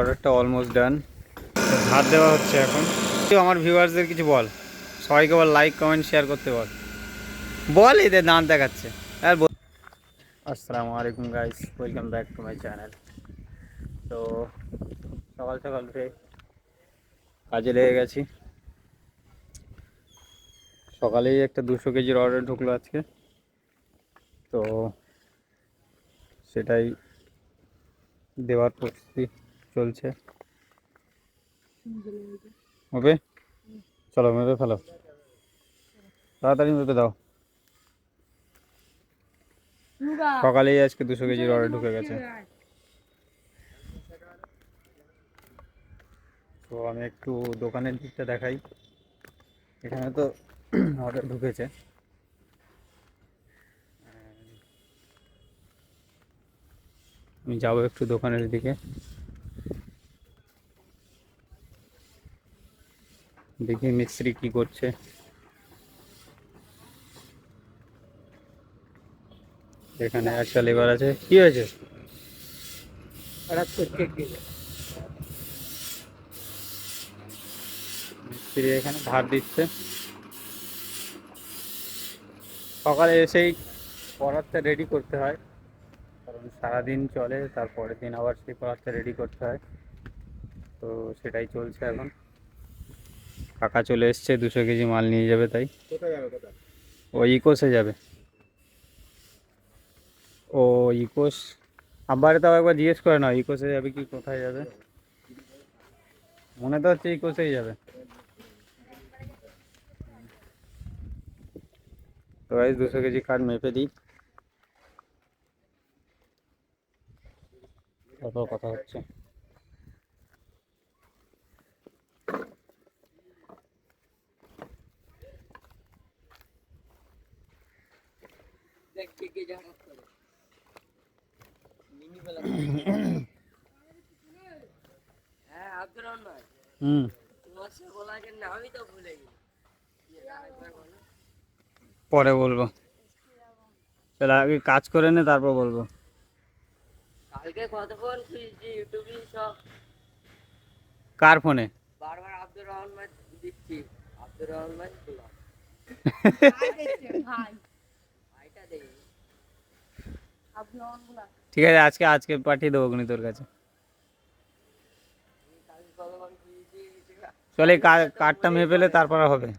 অর্ডারটা almost done. ভাত দেওয়া হচ্ছে এখন। আমার ভিউয়ার্সদের কিছু বল, সবাইকে বল লাইক কমেন্ট শেয়ার করতে বল, বল এদের দাঁত দেখাচ্ছে আর আসসালামু আলাইকুম guys, welcome back to my channel. তো সকাল সকাল উঠে কাজে লেগে গেছি। সকালেই একটা 200 কেজির অর্ডার ঢুকলো আজকে, তো সেটাই দেওয়ার প্রস্তুতি চলছে। ওকে চলো মেপে ফেলো, তাড়াতাড়ি মেপে দাও। সকালেই আজকে 200 কেজির অর্ডার ঢুকে গেছে। তো আমি একটু দোকানের দিকটা দেখাই। এখানে তো অর্ডার ঢুকেছে, আমি যাবো একটু দোকানের দিকে, দেখি মিস্ত্রি কি করছে। এখানে একটা লেবার আছে। কি হয়েছে? মিস্ত্রি এখানে ধার দিচ্ছে। সকালে এসেই পরাতটা রেডি করতে হয়, কারণ সারাদিন চলে, তারপরের দিন আবার সেই পরাতটা রেডি করতে হয়। তো সেটাই চলছে এখন। কাকা চলে এসছে, 200 কেজি মাল নিয়ে যাবে। তাই ও ইকোসে যাবে। ও ইকোস, আব্বারে তাও একবার জিজ্ঞেস করে না ইকোসে যাবে কি কোথায় যাবে। মনে তো হচ্ছে ইকোসেই যাবে। তো গাইস 200 কেজি কাঠ মেপে দিই, কত কথা হচ্ছে। পরে বলবো, তাহলে আগে কাজ করে নে তারপর বলবো। কালকে কতক্ষণ খুঁজছি ইউটিউবে সব, কার ফোনে? বারবার আব্দুর রহমান দিচ্ছি, আব্দুর রহমান দিলাম, ভাইটা দেই ঠিক আছে, আজকে আজকে পাঠিয়ে দেবো গুনি তোর কাছে। কালকে কতক্ষণ খুঁজছি চলে কাঠটা মেপে ফেলে তারপর হবে।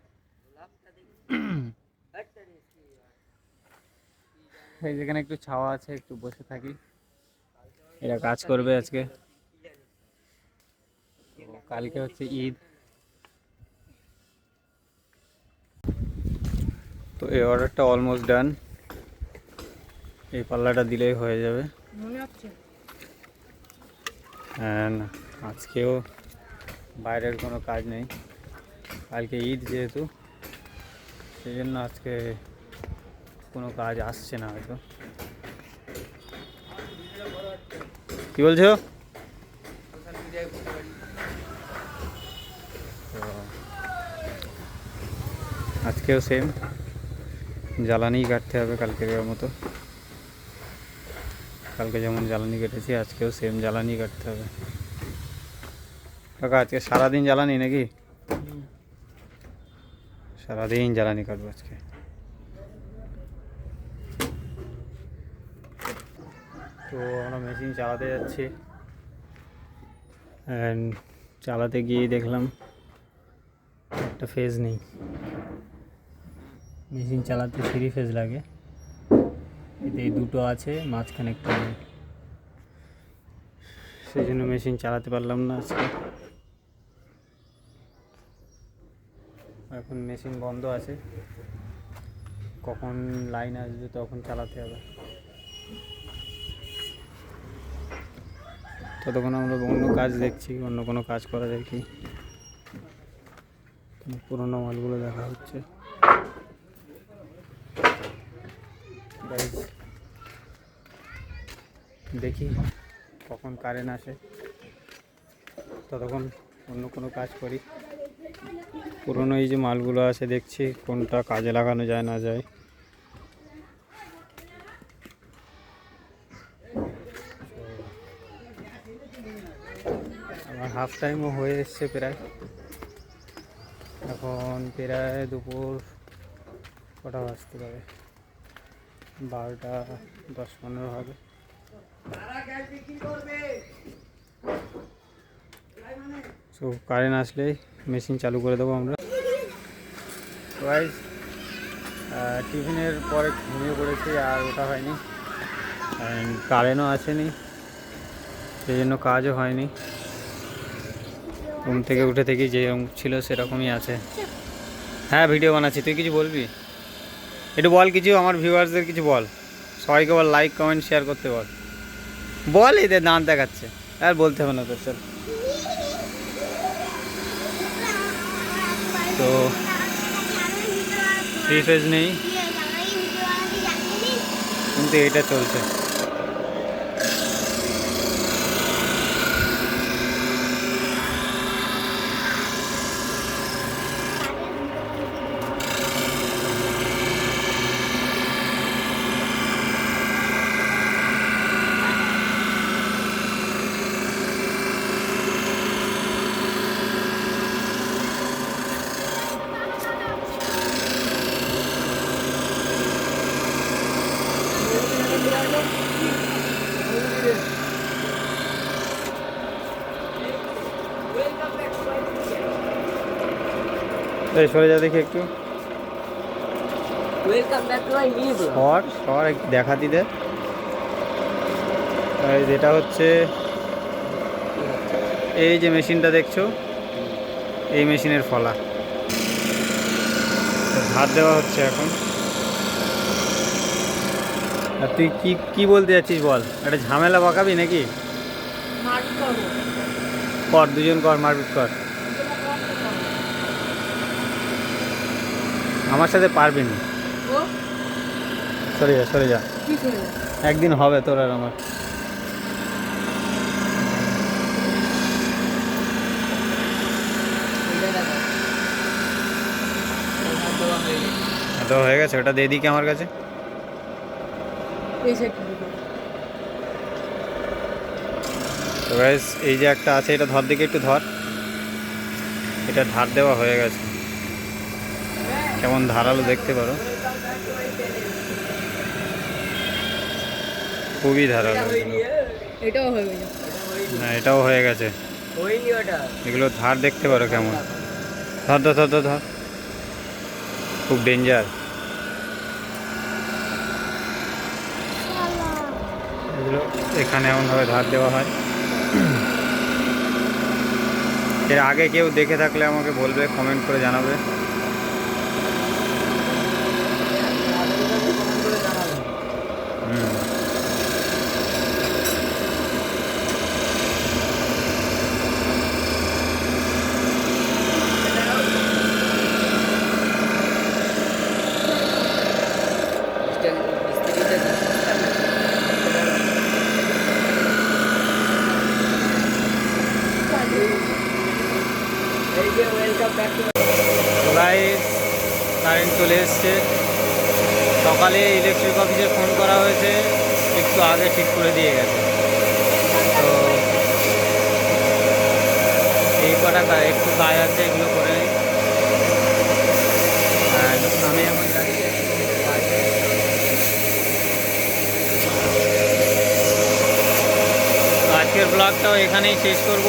এই যেখানে একটু ছাওয়া আছে, একটু বসে থাকি। এরা কাজ করবে আজকে। তো কালকে হচ্ছে ঈদ। তো এই অর্ডারটা অলমোস্ট ডান, এই পাল্লাটা দিলেই হয়ে যাবে। অ্যান্ড আজকেও বাইরের কোনো কাজ নেই, কালকে ঈদ যেহেতু, সেই জন্য আজকে কোনো কাজ আসছে না হয়তো। কি বলছো? আজকেও সেম জ্বালানি কাটতে হবে কালকের মতো। কালকে যেমন জ্বালানি কেটেছি আজকেও সেম জ্বালানি কাটতে হবে। কাকা আজকে সারাদিন জ্বালানি নাকি? সারাদিন জ্বালানি কাটবো আজকে। তো আমরা মেশিন চালাতে যাচ্ছি, অ্যান্ড চালাতে গিয়ে দেখলাম একটা ফেজ নেই। মেশিন চালাতে 3 ফেজ লাগে, এতে 2টো আছে, মাঝখানে একটা নেই। সেই জন্য মেশিন চালাতে পারলাম না আজকে। এখন মেশিন বন্ধ আছে, কখন লাইন আসবে তখন চালাতে হবে। ততক্ষণ আমরা অন্য কাজ দেখছি, অন্য কোনো কাজ করা যায় কি। পুরোনো মালগুলো দেখা হচ্ছে। দেখি কখন কারেন্ট আসে, ততক্ষণ অন্য কোনো কাজ করি। পুরোনো এই যে মালগুলো আছে দেখছি কোনটা কাজে লাগানো যায় না যায়। আমার হাফ টাইমও হয়ে এসছে প্রায়। এখন প্রায় দুপুর কটা বাজতে পারে, 12:10-15 হবে। তো কারেন্ট আসলেই মেশিন চালু করে দেবো আমরা। গাইস, টিফিনের পরে ঘুমিয়ে পড়েছি, আর ওটা হয়নি, কারেন্টও আসেনি, সেই জন্য কাজও হয়নি। ঘুম থেকে উঠে থেকে যেরকম ছিল সেরকমই আছে। হ্যাঁ, ভিডিও বানাচ্ছি। তুই কিছু বলবি? একটু বল কিছু, আমার ভিউয়ার্সদের কিছু বল। সবাইকে বল লাইক কমেন্ট শেয়ার করতে বল। বল, এদের দাঁত দেখাচ্ছে, আর বলতে হবে না তোর। চল, তো ফ্রি নেই, কিন্তু এটা চলছে। এই সরে যা দেখি একটু। Welcome back to my new blog. সর একটু দেখা দিতে। যেটা হচ্ছে এই যে মেশিনটা দেখছো, এই মেশিনের ফলা ধার দেওয়া হচ্ছে এখন। আর তুই কি কি বলতে যাচ্ছিস বল? একটা ঝামেলা পাকাবি নাকি? কর, দুজন কর, মারপিট কর। আমার সাথে পারবি না, সরে যা সরে যা। একদিন হবে তোর আর আমার। তো হয়ে গেছে, ওটা দিয়ে দিই কি আমার কাছে। তো গাইস, এই যে একটা আছে, এটা ধর দিকে একটু ধর। এটা ধার দেওয়া হয়ে গেছে, কেমন ধারালো দেখতে পারো, খুবই ধারালো। এটাও হয়ে গেছে। না, এটাও হয়ে গেছে। হয়নি ওটা। এগুলো ধার দেখতে পারো কেমন। ধর ধর ধর ধর ধর, খুব ডেঞ্জার এগুলো। এখানে এমনভাবে ধার দেওয়া হয়। এর আগে কেউ দেখে থাকলে আমাকে বলবে, কমেন্ট করে জানাবে। গাইস, কারেন্ট চলে এসছে। সকালে ইলেকট্রিক অফিসে ফোন করা হয়েছে, একটু আগে ঠিক করে দিয়ে গেছে। তো এই কটা একটু কাজ আছে, এগুলো করে নিই। আমি এখন যাচ্ছি বাড়িতে। আজকের ব্লগটাও এখানেই শেষ করব,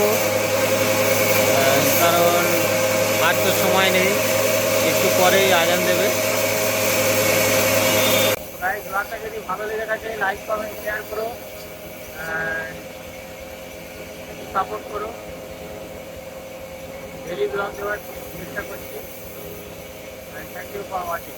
কারণ আর তো সময় নেই, একটু পরেই আজান দেবে। ব্লগটা যদি ভালো লেগে থাকে, লাইক কমেন্ট শেয়ার করো, সাপোর্ট করো। ডেইলি ব্লগ দেওয়ার চেষ্টা করছি। Thank you for watching.